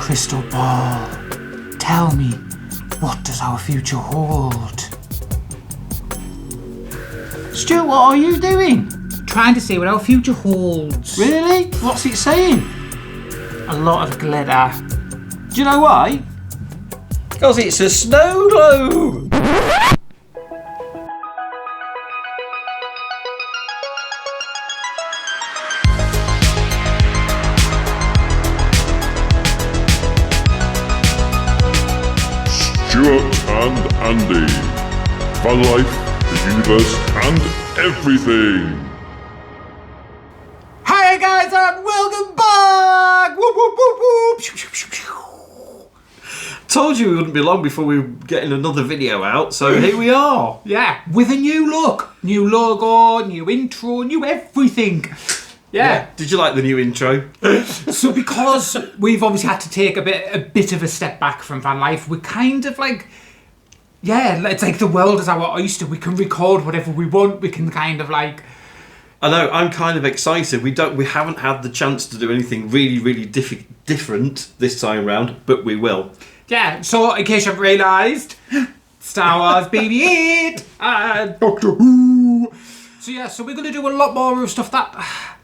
crystal ball. Tell me, what does our future hold? Stuart, what are you doing? Trying to see what our future holds. Really? What's it saying? A lot of glitter. Do you know why? Because it's a snow globe! Stuart and Andy. VanLife, the universe, and everything. Hi guys and welcome back! Whoop, whoop, whoop, whoop. Told you we wouldn't be long before we were getting another video out, so here we are. Yeah, with a new look. New logo, new intro, new everything. Yeah. Did you like the new intro? So because we've obviously had to take a bit of a step back from VanLife, we're kind of like, it's like the world is our oyster. We can record whatever we want. We can kind of like... I know, I'm kind of excited. We haven't had the chance to do anything really different this time round, but we will. Yeah, so in case you've realised, Star Wars BB-8 and Doctor Who. So we're going to do a lot more of stuff that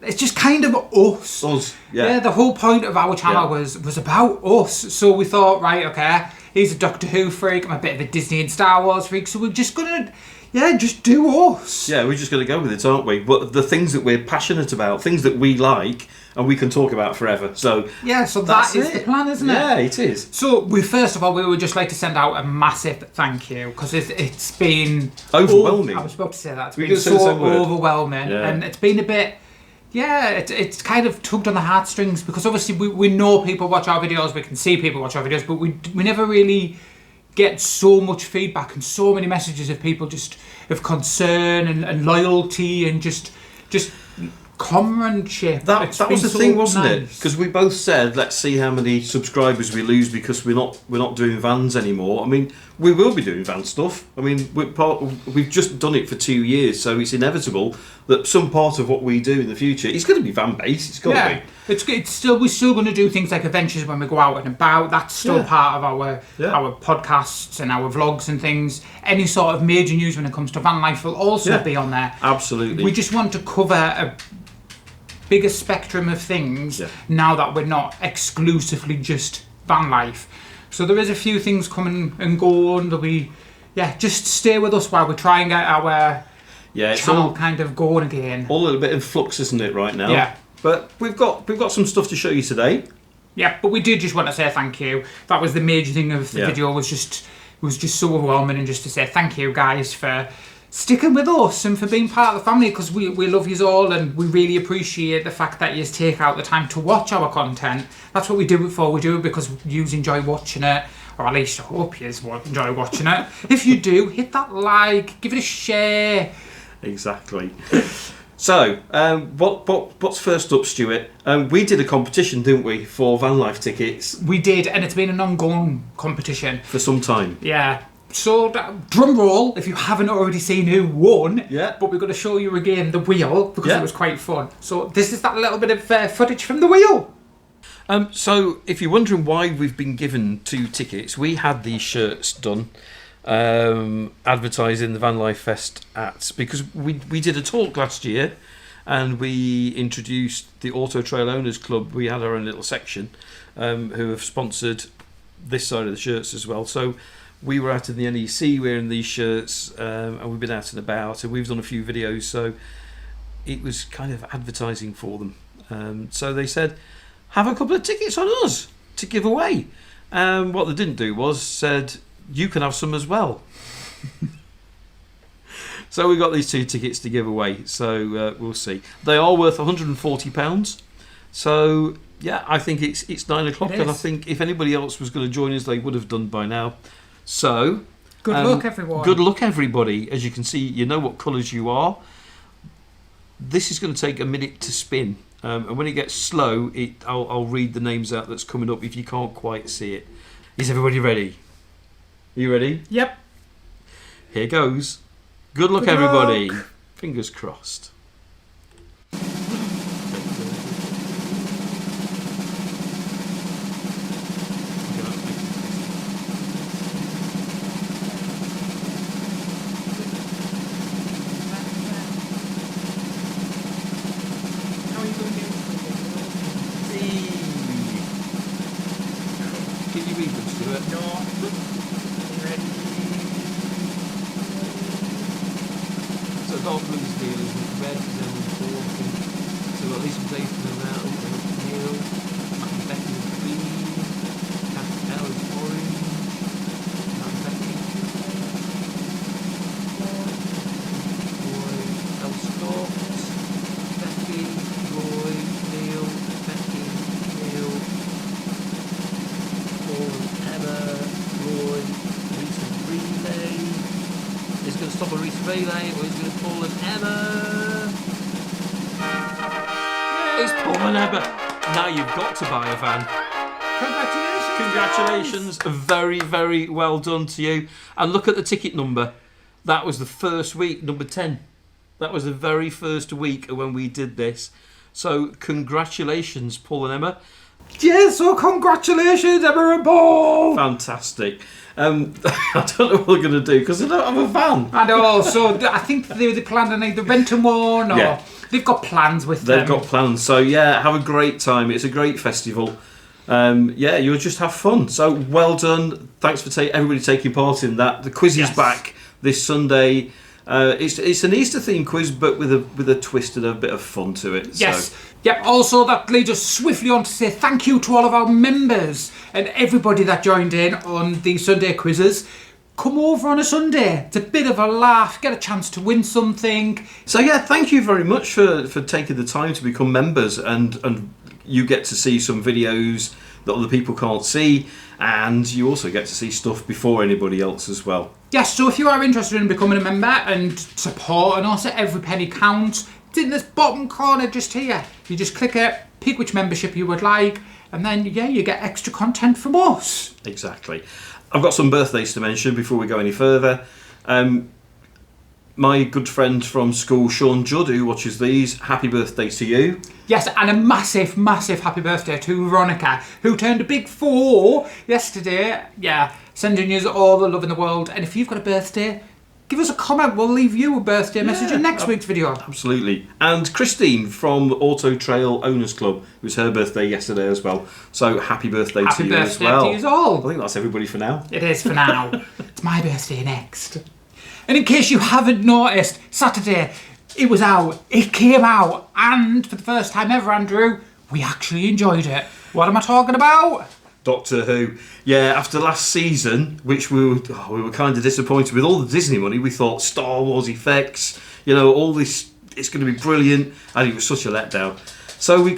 it's just kind of us. Us, yeah. Yeah, the whole point of our channel was about us. So we thought, right, okay, he's a Doctor Who freak, I'm a bit of a Disney and Star Wars freak, so we're just going to, just do us. Yeah, we're just going to go with it, aren't we? But the things that we're passionate about, things that we like, and we can talk about forever. So yeah, so that is the plan, isn't it? Yeah, it is. So first of all, we would just like to send out a massive thank you because it's been overwhelming. I was about to say that. It's been so overwhelming, and it's been a bit. Yeah, it's kind of tugged on the heartstrings because obviously we know people watch our videos, we can see people watch our videos, but we never really get so much feedback and so many messages of people just of concern and loyalty and just comradeship. That was the thing, wasn't it? Nice. Because we both said, let's see how many subscribers we lose because we're not doing vans anymore. I mean, we will be doing van stuff. I mean, we've just done it for 2 years, so it's inevitable that some part of what we do in the future is going to be van based. It's got to be. It's still we're still going to do things like adventures when we go out and about. That's still part of our podcasts and our vlogs and things. Any sort of major news when it comes to van life will also be on there. Absolutely. We just want to cover a bigger spectrum of things now that we're not exclusively just van life. So there is a few things coming and going. There'll be just stay with us while we try and get our channel kind of going again. All a little bit in flux, isn't it, right now? Yeah. But we've got some stuff to show you today. Yeah, but we did just want to say thank you. That was the major thing of the video was just so overwhelming, and just to say thank you guys for sticking with us and for being part of the family, because we love you all and we really appreciate the fact that you take out the time to watch our content. That's what we do it for. We do it because you enjoy watching it, or at least I hope you enjoy watching it. If you do, hit that like, give it a share. Exactly. So, what's first up, Stuart? We did a competition, didn't we, for VanLife tickets? We did, and it's been an ongoing competition. For some time. Yeah. So, drum roll, if you haven't already seen who won. Yeah. But we're going to show you again the wheel, because it was quite fun. So, this is that little bit of footage from the wheel. So, if you're wondering why we've been given 2 tickets, we had these shirts done. Advertising the VanLife Fest because we did a talk last year and we introduced the Autotrail Owners Club. We had our own little section who have sponsored this side of the shirts as well. So we were out in the NEC wearing these shirts and we've been out and about and we've done a few videos, so it was kind of advertising for them. So they said, have a couple of tickets on us to give away. What they didn't do was said, you can have some as well. So we got these 2 tickets to give away, so we'll see. They are worth £140, so I think it's 9 o'clock, and I think if anybody else was going to join us, they would have done by now. So good luck, everyone. Good luck, everybody. As you can see, you know what colours you are. This is going to take a minute to spin, and when it gets slow, I'll read the names out that's coming up if you can't quite see it. Is everybody ready? You ready? Yep. Here goes. Good luck, everybody. Fingers crossed. you read them, Stuart? No. So dark blue is dealers with red, zone, 40. So we've got Lisa Dayton around, Neil, Matt Becky is green, Kath L is orange, Matt Becky, Roy, L Scott, Becky, Roy, Neil, Becky, Neil, Paul and Emma, Roy, Rita Relay. He's going to stop a Rita Relay, or he's going to pull an Emma. It's Paul and Emma. Now you've got to buy a van. Congratulations. Very, very well done to you. And look at the ticket number. That was the first week, number 10. That was the very first week when we did this. So congratulations, Paul and Emma. Yes, so congratulations, Emma and Paul. Fantastic. I don't know what we're going to do because I don't have a van. I know, so I think they planned on either renting one or... Yeah. They've got plans with them. They've got plans. So, yeah, have a great time. It's a great festival. Yeah, you'll just have fun. So, well done. Thanks for everybody taking part in that. The quiz is back this Sunday. It's an Easter-themed quiz, but with a twist and a bit of fun to it. Yes. So. Yep, also that leads us swiftly on to say thank you to all of our members and everybody that joined in on the Sunday quizzes. Come over on a Sunday. It's a bit of a laugh. Get a chance to win something. So yeah, thank you very much for taking the time to become members, and you get to see some videos that other people can't see, and you also get to see stuff before anybody else as well. Yes, so if you are interested in becoming a member and supporting us, every penny counts. It's in this bottom corner just here. You just click it, pick which membership you would like, and then yeah, you get extra content from us. Exactly. I've got some birthdays to mention before we go any further. My good friend from school, Sean Judd, who watches these, happy birthday to you. Yes, and a massive, massive happy birthday to Veronica, who turned a big 4 yesterday. Yeah, sending you all the love in the world. And if you've got a birthday, give us a comment. We'll leave you a birthday message in next week's video. Absolutely. And Christine from Autotrail Owners Club. It was her birthday yesterday as well. So happy birthday to you as well. Happy birthday to you all. I think that's everybody for now. It is for now. It's my birthday next. And in case you haven't noticed, Saturday, it was out. It came out. And for the first time ever, Andrew, we actually enjoyed it. What am I talking about? Doctor Who. Yeah, after last season, which we were kind of disappointed with all the Disney money, we thought Star Wars effects, all this, it's going to be brilliant, and it was such a letdown. So it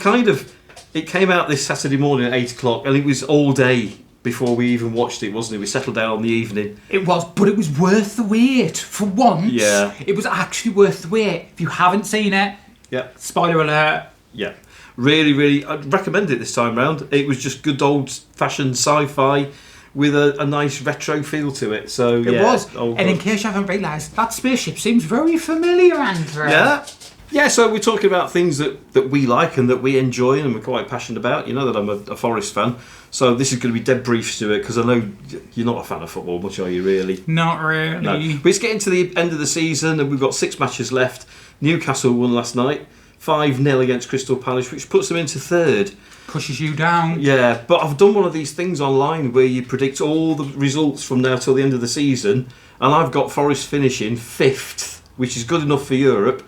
came out this Saturday morning at 8 o'clock, and it was all day before we even watched it, wasn't it? We settled down on the evening. It was, but it was worth the wait. For once, yeah, it was actually worth the wait. If you haven't seen it, yeah, spoiler alert. Yeah. Really, really, I'd recommend it this time round. It was just good old-fashioned sci-fi with a nice retro feel to it. So it was. And in case you haven't realised, that spaceship seems very familiar, Andrew. Yeah. So we're talking about things that we like and that we enjoy and we're quite passionate about. You know that I'm a Forest fan. So this is going to be dead brief, Stuart, because I know you're not a fan of football much, are you really? Not really. No. But it's getting to the end of the season and we've got 6 matches left. Newcastle won last night. 5-0 against Crystal Palace, which puts them into 3rd. Pushes you down. Yeah, but I've done one of these things online where you predict all the results from now till the end of the season, and I've got Forest finishing 5th, which is good enough for Europe,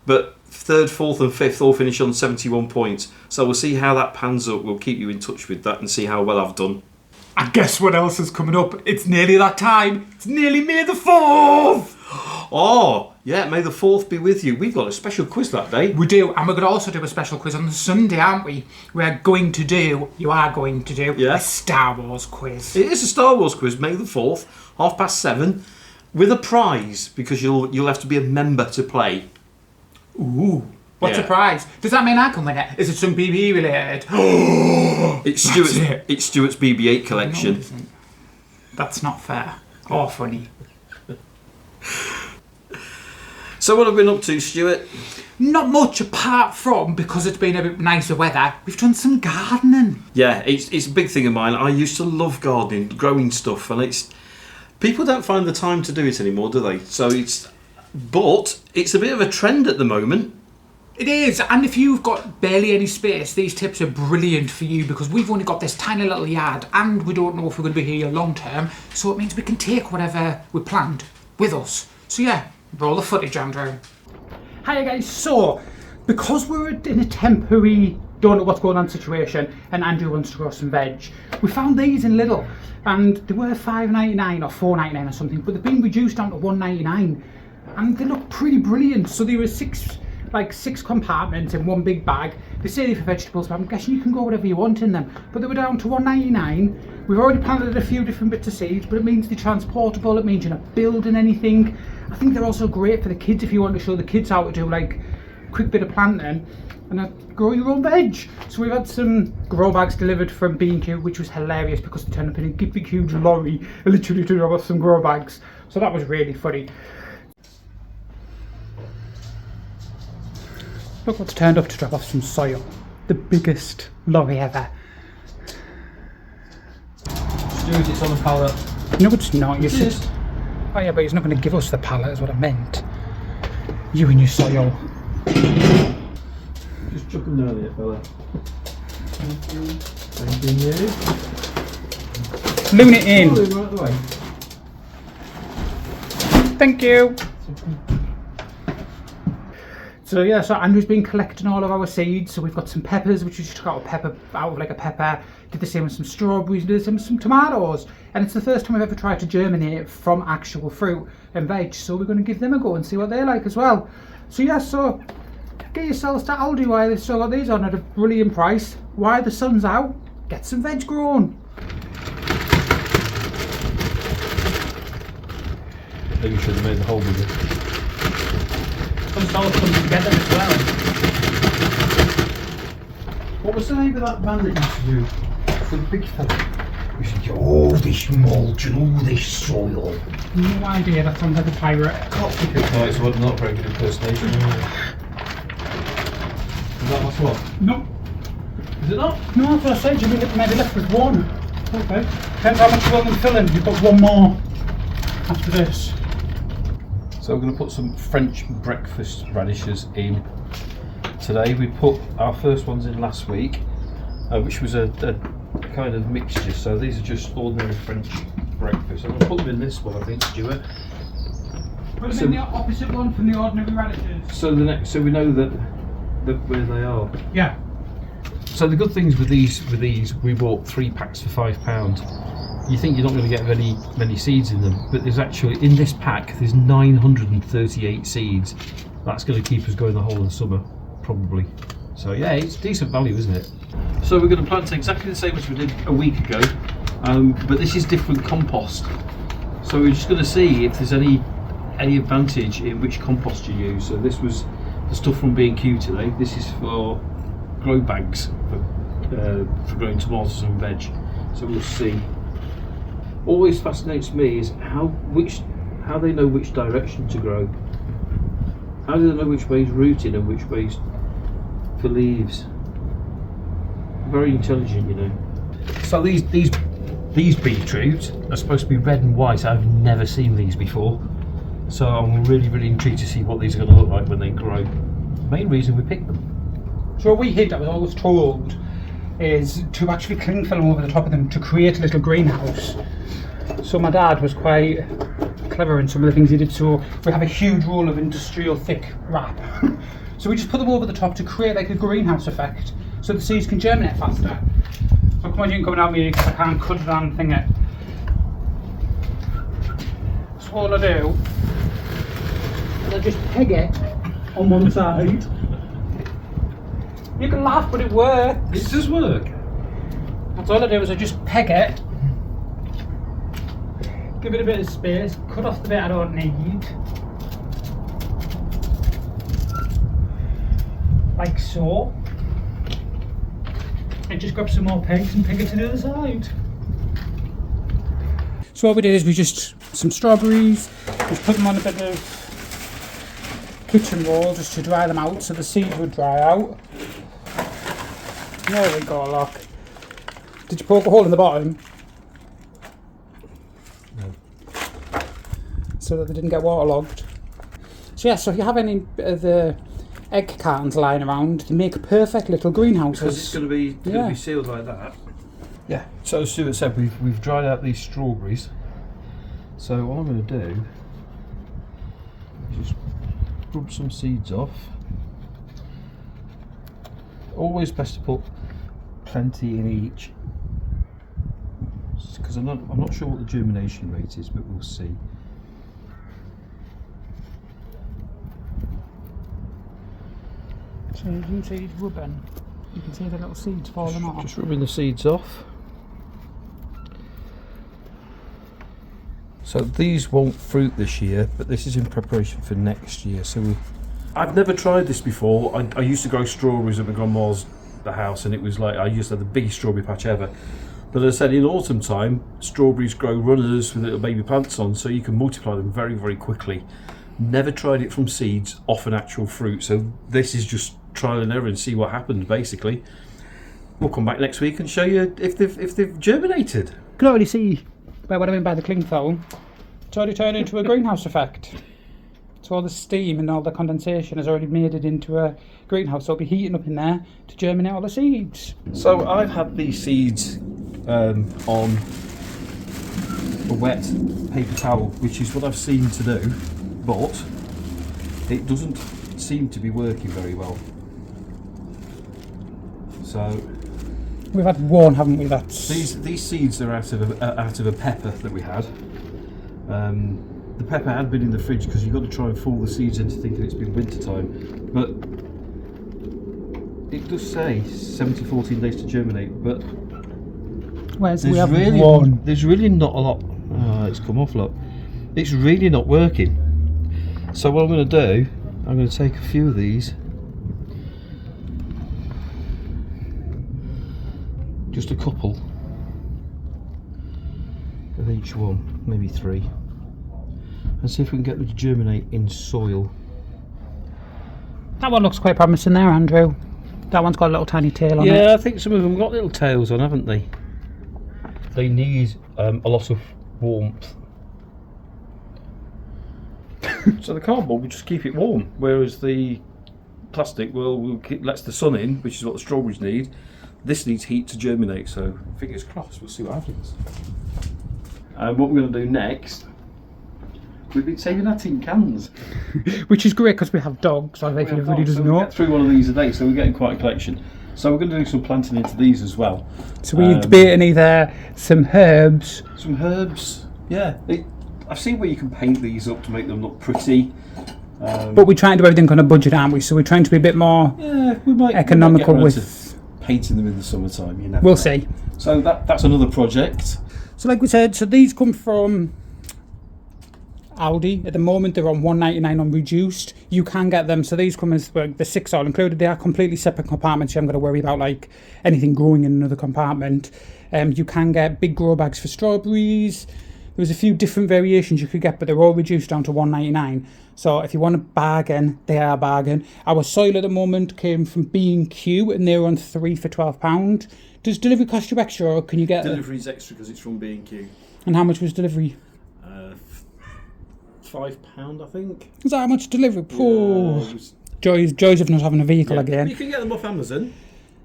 but 3rd, 4th and 5th all finish on 71 points. So we'll see how that pans up. We'll keep you in touch with that and see how well I've done. And guess what else is coming up? It's nearly that time. It's nearly May the 4th. Oh, yeah, may the 4th be with you. We've got a special quiz that day. We do, and we're going to also do a special quiz on the Sunday, aren't we? You are going to do a Star Wars quiz. It is a Star Wars quiz, May the 4th, 7:30, with a prize, because you'll have to be a member to play. Ooh. What's the prize? Does that mean I can win it? Is it some BB related? It's Stuart's BB-8 collection. No, it isn't. That's not fair. Or funny. So what have we been up to, Stuart? Not much, apart from, because it's been a bit nicer weather, we've done some gardening. Yeah, it's a big thing of mine. I used to love gardening, growing stuff, and people don't find the time to do it anymore, do they? So it's a bit of a trend at the moment. It is, and if you've got barely any space, these tips are brilliant for you because we've only got this tiny little yard and we don't know if we're going to be here long term, so it means we can take whatever we planned with us. So yeah, roll the footage, Andrew. Hiya guys, so because we're in a temporary don't know what's going on situation and Andrew wants to grow some veg, we found these in Lidl and they were $5.99 or $4.99 or something, but they've been reduced down to $1.99 and they look pretty brilliant. So there were six compartments in one big bag. They say they're for vegetables, but I'm guessing you can grow whatever you want in them. But they were down to $1.99. We've already planted a few different bits of seeds, but it means they're transportable, it means you're not building anything. I think they're also great for the kids if you want to show the kids how to do like a quick bit of planting and grow your own veg. So we've had some grow bags delivered from B&Q, which was hilarious because they turned up in a big huge lorry literally to drop off some grow bags. So that was really funny. Look what's turned up to drop off some soil. The biggest lorry ever. Stuart, it's on the pallet. No, it's not. It is. Oh yeah, but he's not going to give us the pallet, is what I meant. You and your soil. Just chuck them down here, fella. Thank you. Thank you. Loon it in. Right the way. Thank you. So yeah, so Andrew's been collecting all of our seeds. So we've got some peppers, which we just took out a pepper. Did the same with some strawberries, did the same with some tomatoes. And it's the first time I've ever tried to germinate from actual fruit and veg. So we're going to give them a go and see what they're like as well. So yeah, so get yourselves to Aldi while they've still got these on at a brilliant price. While the sun's out, get some veg grown. Maybe you should have made the hole bigger. Some salt comes together as well. What was the name of that man that used to do for the big fella? We said, all this mulch and all this soil. No idea, that sounds like a pirate. Can't think of it. No, it's not a very good impersonation. Is that what's what? No. Is it not? No, that's what I said, you maybe left with one. Okay. Depends how much you want them filling. You've got one more after this. So we're going to put some French breakfast radishes in today. We put our first ones in last week, which was a kind of mixture. So these are just ordinary French breakfast. I'm going to put them in this one, I think, Stuart. Put them in the opposite one from the ordinary radishes. So we know that where they are. Yeah. So the good things with these, we bought 3 packs for £5. You think you're not going to get many seeds in them, but there's actually, in this pack, there's 938 seeds. That's going to keep us going the whole of the summer, probably. So yeah, it's decent value, isn't it? So we're going to plant exactly the same as we did a week ago, but this is different compost. So we're just going to see if there's any advantage in which compost you use. So this was the stuff from B&Q today. This is for grow bags for growing tomatoes and veg. So we'll see. Always fascinates me is how they know which direction to grow. How do they know which way is rooted and which way is for leaves? Very intelligent, you know. So these beetroots are supposed to be red and white. I've never seen these before, so I'm really intrigued to see what these are going to look like when they grow. Main reason we picked them. So a wee hint I was always told is to actually cling film over the top of them to create a little greenhouse. So my dad was quite clever in some of the things he did. So we have a huge roll of industrial thick wrap. So we just put them over the top to create like a greenhouse effect, so the seeds can germinate faster. So come on, you can come out with me because I can't cut it on thing it. So all I do is I just peg it on one side. You can laugh, but it works. It does work. That's all I do is I just peg it, give it a bit of space, cut off the bit I don't need, like so, and just grab some more pegs and peg it to the other side. So what we did is we just, some strawberries, just put them on a bit of kitchen roll just to dry them out so the seeds would dry out. There we go, look. Did you poke a hole in the bottom? No. So that they didn't get waterlogged. So yeah, so if you have any of the egg cartons lying around. They make perfect little greenhouses. Because it's going to be sealed like that. Yeah. So as Stuart said, we've dried out these strawberries. So what I'm going to do is just rub some seeds off. Always best to put plenty in each, because I'm not sure what the germination rate is, but we'll see. So you see it's rubbing. You can see the little seeds falling off. Just rubbing the seeds off. So these won't fruit this year, but this is in preparation for next year. So I've never tried this before. I used to grow strawberries at my grandma's the house, and it was like I used to have the biggest strawberry patch ever. But as I said, in autumn time, strawberries grow runners with little baby plants on, so you can multiply them very, very quickly. Never tried it from seeds off an actual fruit, so this is just trial and error and see what happens. Basically, we'll come back next week and show you if they've germinated. You can already see by what I mean by the cling film. It's already turned into a greenhouse effect. So all the steam and all the condensation has already made it into a greenhouse. So it'll be heating up in there to germinate all the seeds. So I've had these seeds on a wet paper towel, which is what I've seen to do, but it doesn't seem to be working very well. So we've had one, haven't we? These seeds are out of a pepper that we had. The pepper had been in the fridge because you've got to try and fool the seeds into thinking it's been winter time, but it does say 7 to 14 days to germinate. But there's really not a lot. Oh, it's come off, look. It's really not working. So what I'm going to do, I'm going to take a few of these, just a couple of each one, maybe 3. And see if we can get them to germinate in soil. That one looks quite promising there, Andrew. That one's got a little tiny tail on it. Yeah, I think some of them got little tails on, haven't they? They need a lot of warmth. So the cardboard will just keep it warm, whereas the plastic lets the sun in, which is what the strawberries need. This needs heat to germinate, so fingers crossed, we'll see what happens. And what we're going to do next, we've been saving our tin cans. Which is great because we have dogs, I think everybody doesn't know. We get through one of these a day, so we're getting quite a collection. So we're going to do some planting into these as well. So we're debating either some herbs. Some herbs, yeah. I've seen where you can paint these up to make them look pretty. But we're trying to do everything on a budget, aren't we? So we're trying to be a bit more economical with painting them in the summertime. You know. We'll see. So that's another project. So like we said, so these come from Aldi. At the moment they're on $1.99 on reduced. You can get them, so these come as the 6 all included. They are completely separate compartments. You haven't got to worry about like anything growing in another compartment. You can get big grow bags for strawberries. There's a few different variations you could get, but they're all reduced down to $1.99. So if you want a bargain, they are a bargain. Our soil at the moment came from B&Q, and they're on 3 for £12. Does delivery cost you extra, or can you get delivery's extra because it's from B&Q? And how much was delivery? £5, I think. Is that how much delivery? Poor joys of not having a vehicle again. You can get them off Amazon.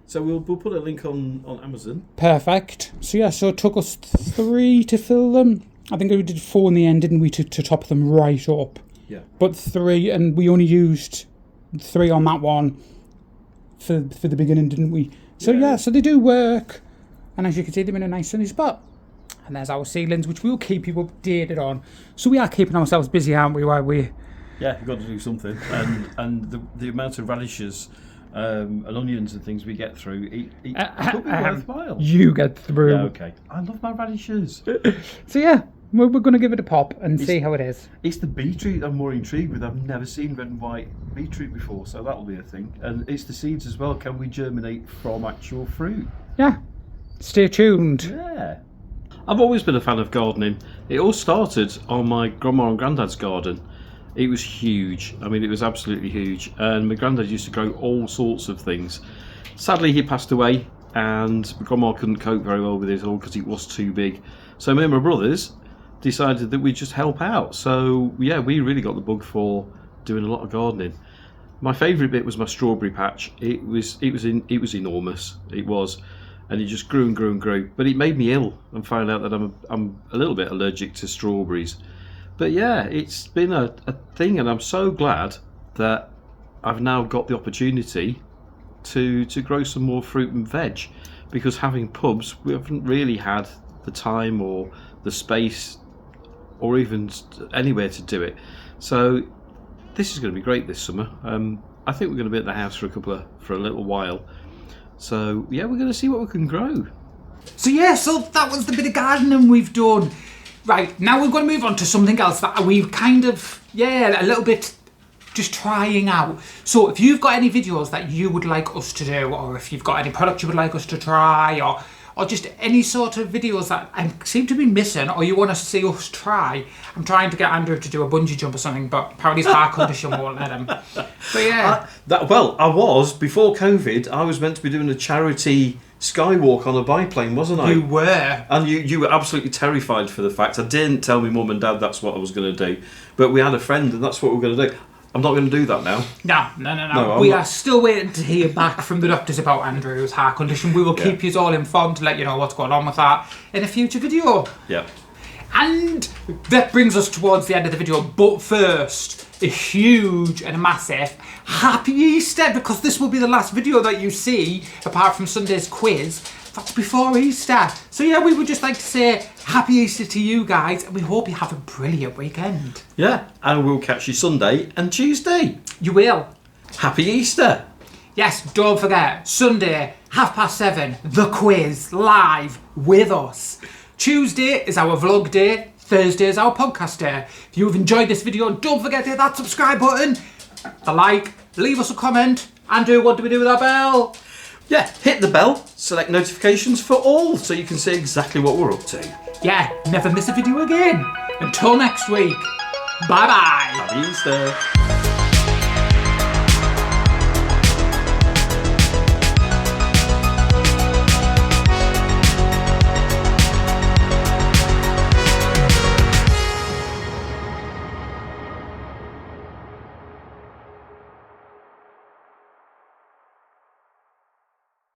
So we'll put a link on Amazon. Perfect. So yeah, so it took us 3 to fill them. I think we did 4 in the end, didn't we, to top them right up? Yeah. But 3, and we only used 3 on that one for the beginning, didn't we? So yeah, so they do work. And as you can see, they're in a nice sunny spot. And there's our seedlings, which we'll keep you updated on. So we are keeping ourselves busy, aren't we? Yeah, we've got to do something. And the amount of radishes and onions and things we get through, it could be worthwhile. You get through. Yeah, okay. I love my radishes. So yeah, we're going to give it a pop and see how it is. It's the beetroot I'm more intrigued with. I've never seen red and white beetroot before, so that'll be a thing. And it's the seeds as well. Can we germinate from actual fruit? Yeah. Stay tuned. Yeah. I've always been a fan of gardening. It all started on my grandma and granddad's garden. It was huge. I mean, it was absolutely huge. And my granddad used to grow all sorts of things. Sadly, he passed away, and my grandma couldn't cope very well with it all because it was too big. So me and my brothers decided that we'd just help out. So yeah, we really got the bug for doing a lot of gardening. My favourite bit was my strawberry patch. It was enormous. It was, and it just grew and grew and grew. But it made me ill, and found out that I'm a little bit allergic to strawberries. But yeah, it's been a thing, and I'm so glad that I've now got the opportunity to grow some more fruit and veg, because having pubs, we haven't really had the time or the space or even anywhere to do it. So this is going to be great this summer. I think we're going to be at the house for a little while. So yeah, we're going to see what we can grow. So that was the bit of gardening we've done. Right, now we're going to move on to something else that we've kind of, a little bit just trying out. So if you've got any videos that you would like us to do, or if you've got any product you would like us to try, or just any sort of videos that I seem to be missing, or you want to see us try. I'm trying to get Andrew to do a bungee jump or something, but apparently his heart condition won't let him. But yeah. I was, before COVID, I was meant to be doing a charity skywalk on a biplane, wasn't I? You were. And you were absolutely terrified for the fact. I didn't tell my mum and dad that's what I was going to do. But we had a friend and that's what we're going to do. I'm not going to do that now. No. We are still waiting to hear back from the doctors about Andrew's heart condition. We will keep you all informed to let you know what's going on with that in a future video. Yeah. And that brings us towards the end of the video. But first, a huge and a massive Happy Easter, because this will be the last video that you see, apart from Sunday's quiz. That's before Easter. So yeah, we would just like to say Happy Easter to you guys, and we hope you have a brilliant weekend. Yeah, and we'll catch you Sunday and Tuesday. You will. Happy Easter. Yes, don't forget, Sunday, 7:30, the quiz, live with us. Tuesday is our vlog day, Thursday is our podcast day. If you've enjoyed this video, don't forget to hit that subscribe button, the like, leave us a comment. Andrew, what do we do with our bell? Yeah, hit the bell, select notifications for all, so you can see exactly what we're up to. Yeah, never miss a video again. Until next week, bye-bye. Happy Easter.